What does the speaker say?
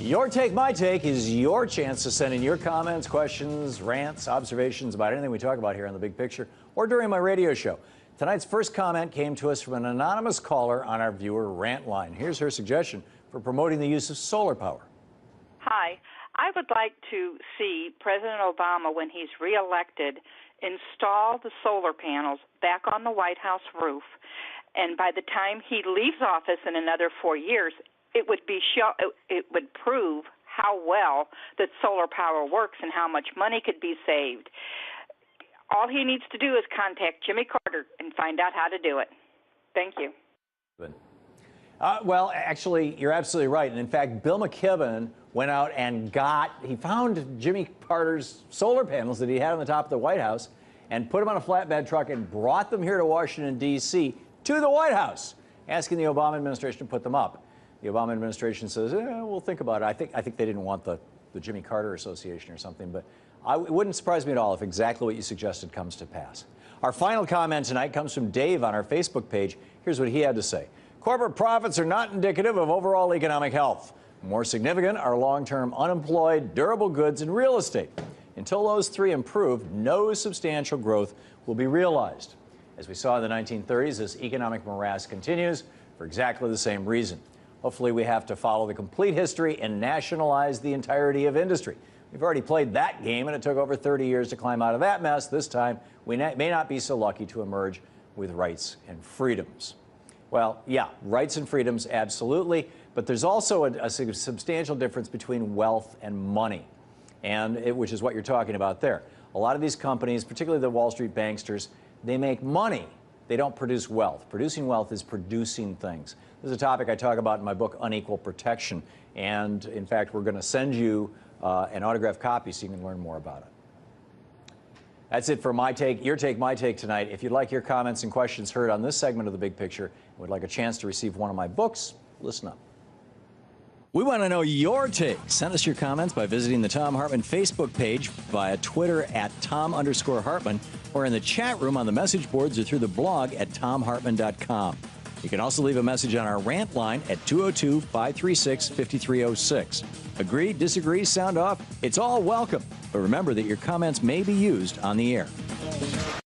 Your Take, My Take is your chance to send in your comments, questions, rants, observations about anything we talk about here on The Big Picture or during my radio show. Tonight's first comment came to us from an anonymous caller on our viewer rant line. Here's her suggestion for promoting the use of solar power. Hi. I would like to see President Obama, when he's reelected, install the solar panels back on the White House roof. And by the time he leaves office in another 4 years, it would prove how well that solar power works and how much money could be saved. All he needs to do is contact Jimmy Carter and find out how to do it. Thank you. Well, actually, you're absolutely right. And in fact, Bill McKibben went out and he found Jimmy Carter's solar panels that he had on the top of the White House and put them on a flatbed truck and brought them here to Washington, D.C., to the White House, asking the Obama administration to put them up. The Obama administration says, we'll think about it. I think they didn't want the Jimmy Carter Association or something, but it wouldn't surprise me at all if exactly what you suggested comes to pass. Our final comment tonight comes from Dave on our Facebook page. Here's what he had to say. Corporate profits are not indicative of overall economic health. More significant are long-term unemployed, durable goods, and real estate. Until those three improve, no substantial growth will be realized. As we saw in the 1930s, this economic morass continues for exactly the same reason. Hopefully we have to follow the complete history and nationalize the entirety of industry. We've already played that game, and it took over 30 years to climb out of that mess. This time, we may not be so lucky to emerge with rights and freedoms. Well, yeah, rights and freedoms, absolutely. But there's also a substantial difference between wealth and money, which is what you're talking about there. A lot of these companies, particularly the Wall Street banksters, they make money. They don't produce wealth. Producing wealth is producing things. This is a topic I talk about in my book, Unequal Protection. And in fact, we're going to send you an autographed copy so you can learn more about it. That's it for My Take, Your Take, My Take tonight. If you'd like your comments and questions heard on this segment of The Big Picture and would like a chance to receive one of my books, listen up. We want to know your take. Send us your comments by visiting the Thom Hartmann Facebook page, via Twitter at Tom_Hartmann, or in the chat room on the message boards or through the blog at TomHartmann.com. You can also leave a message on our rant line at 202-536-5306. Agree, disagree, sound off? It's all welcome. But remember that your comments may be used on the air.